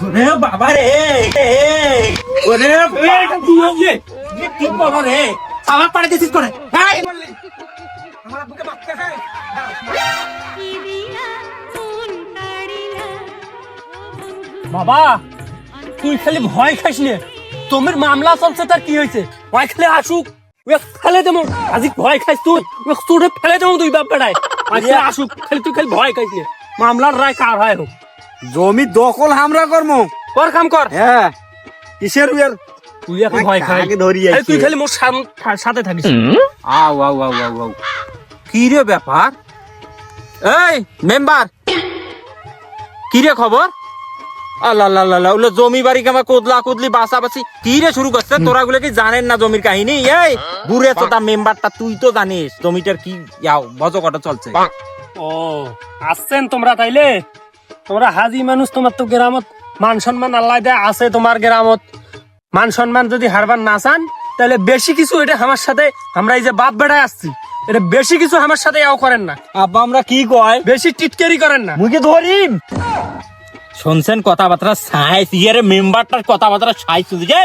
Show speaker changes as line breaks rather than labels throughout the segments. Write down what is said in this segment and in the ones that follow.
ওরে বাবা রে ওরে কি বলো রে আমার পাড়ে দিছিস করে আমার বুকে মারতে হয়
বাবা তুই খালি ভয় খাস নে তোমার মামলা চলছে তার কি হয়েছে ভয় খালি আসুক ফেলে দেবো আজি ভয় খাইস তুই তোরে ফেলে দেবো তুই বাপ বেড়ায় আসুক খালি তুই খালি ভয় খাইস নে মামলার রায় কার হয় হোক
জমি দখল হামরা করমু
কর কাম কর
হ্যাঁ কিসের উয়ার
তুই এখন ভয় খাই
আগে ধরি
এই তুই খালি মোর সাথে থাকিস
আও আও আও আও আও কি রে ব্যাপার এই মেম্বার কি রে খবর আল্লাহ আল্লাহ আল্লাহ ওগুলো জমি বাড়ি কেমন কোদলা কোদলি বাসাবাসি কি রে শুরু করছে তোরা গুলো কি জানেন না জমির কাহিনী এই বুড়ে তো তা মেম্বারটা তুই তো জানিস জমিটার কি বজকটা চলছে
ও আসছেন তোমরা তাইলে তোমরা হাজি মানুষ তোমার তো গ্রামত মান সম্মান আল্লাহ দেয় আছে তোমার গ্রামত মান সম্মান যদি হারবার না চান তাহলে বেশি কিছু এটা আমার সাথে আমরা এই যে বাপ বেড়ায় আসছি এটা বেশি কিছু আমার সাথে এও করেন না
আব্বা আমরা কি কয়
বেশি টিটকারি করেন না
মুখে ধরিম
শুনছেন কথাবার্তা সাইজ ইয়ারে মেম্বারটার কথাবার্তা সাইজ বুঝে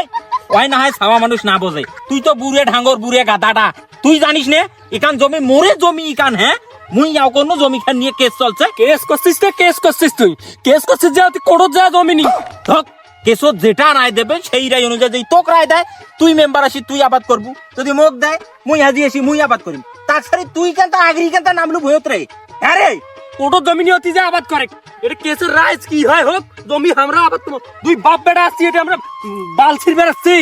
ওই না হয় সামা মানুষ না বোঝে তুই তো বুড়ে ঢাঙ্গর বুড়ে গাদাটা তুই জানিস নে এখান জমি মোরে জমি এখান হ্যাঁ মুই যাও কোন জমি খান নিয়ে কেস চলছে
কেস করছিস না কেস করছিস তুই কেস করছিস যে তুই কোর্ট যা জমিনি
ধক কেসত যেটা রায় দেবে সেই রায় অনুযায়ী যদি তোক রায় দেয় তুই মেম্বার আসি তুই আবাদ করবু যদি মোক দেয় মুই হাজি আসি মুই আবাদ করিম তাছাড়া তুই কেনটা আগরি কেনটা নামলু ভয়ত রে হ্যাঁ রে
কোর্ট জমিনি অতি যে আবাদ করে এটা কেসের রায় কি হয় হোক জমি আমরা আবাদ করবো দুই বাপ বেড়া আসছি এটা আমরা বালছির বেড়াচ্ছি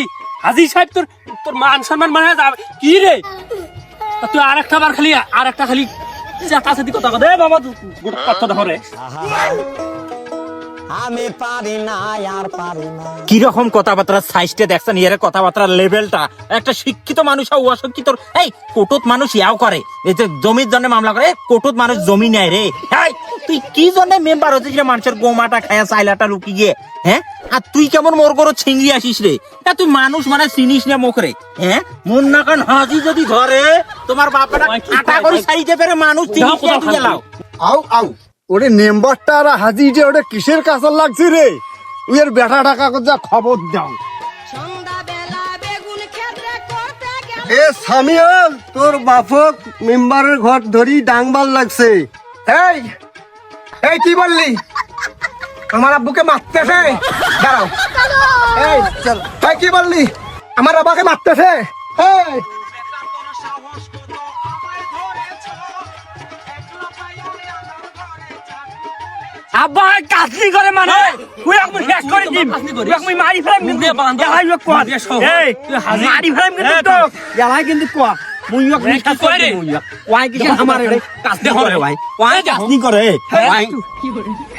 হাজি সাহেব তোর তোর মান সম্মান মানে যাবে কি রে তুই আরেকটা বার খালি আরেকটা খালি চাতাচাতি কথা দে বাবা কথা ধরে
আমি পারি না আর পারি না
কিরকম কথাবার্তা সাইজটা দেখছেন ইয়ার কথাবার্তার লেভেলটা একটা শিক্ষিত মানুষ আর অশিক্ষিত এই কোটত মানুষ ইয়াও করে এই যে জমির জন্য মামলা করে কোটত মানুষ জমি নেয় রে এই তুই কি জন্য মেম্বার হচ্ছিস রে মানুষের গোমাটা খায়া চাইলাটা লুকি গিয়ে হ্যাঁ আর তুই কেমন মোর গরো ছিংড়ি আসিস রে তুই মানুষ মানে চিনিস না মুখ রে হ্যাঁ মন না কান হাজি যদি ধরে তোমার বাপটা আটা করে সাইতে পেরে মানুষ চিনিস না তুই গেলাও
আউ আউ ওরে মেম্বারটা আর হাজি যে ওটা কিসের কাছর লাগছে রে উইয়ের বেটা টাকা যা খবর দাও এ সামিয়াল তোর বাপক মেম্বারের ঘর ধরি ডাংবাল লাগছে এই এই কি বললি আমার আব্বুকে মারতেছে দাঁড়াও এই চল এই কি বললি আমার আব্বাকে মারতেছে এই
আব্বা কাজলি করে মানে তুই এখন শেষ করে দিম তুই এখন মারি ফেলাম কিন্তু দেখাই লোক কোয়া এই তুই মারি ফেলাম কিন্তু তো
ইয়ালাই কিন্তু কোয়া মুই ইয়া
কি করে
ওয়াই কি আমার কাজতে করে ভাই ওয়াই কাজনি করে ওয়াই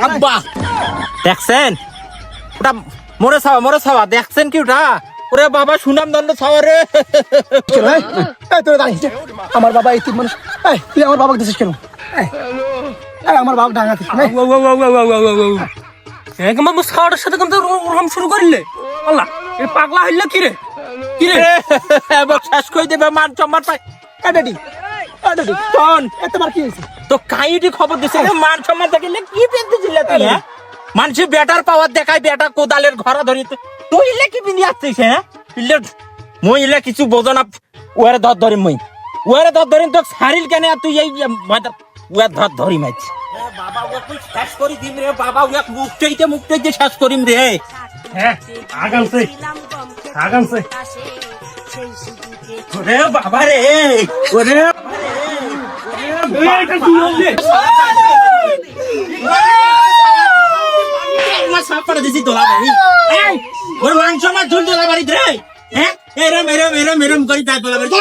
আব্বা দেখছেন ওটা মরে ছাওয়া দেখছেন কি ওটা ওরে বাবা সুনাম দণ্ড ছাওয়া রে
এই তোরা দাঁড়িয়ে আমার বাবা এই তিন মানুষ এই তুই আমার বাবাকে দিছিস কেন এই আমার বাবা ডাঙাতে
একদম সাওয়ার সাথে কিন্তু ওরকম শুরু করিলে আল্লাহ এ পাগলা হইল কি রে
এবার শেষ করে দেবে মান সম্মান পাই
এডি
শোন
তোমার কি হয়েছে
তো কাইটি খবর দিছে মান সম্মান থাকিলে কি পেনতে ছিল তুই হ্যাঁ মানুষের বেটার পাওয়ার দেখায় বেটা কোদালের ঘরা ধরি তুই ইলে কি পিন্ধি আসছিস হ্যাঁ ইলে মই ইলে কিছু বোঝো না ওয়ারে ধরিম মই ওয়ারে ধরিম তো সারিল কেন আর তুই এই ওয়া ধরি মাইছি বাবা ও তুই শেষ করি দিম রে বাবা ও মুক্তইতে শেষ করিম রে
হ্যাঁ আগামছে
ওরে বাবা রে ওরে সাপড়ে দিছি তোলা বাড়ি ওর মাংস মাছ ঝুল তোলা বাড়ি রে হ্যাঁ এরম করি তাই তোলা বাড়ি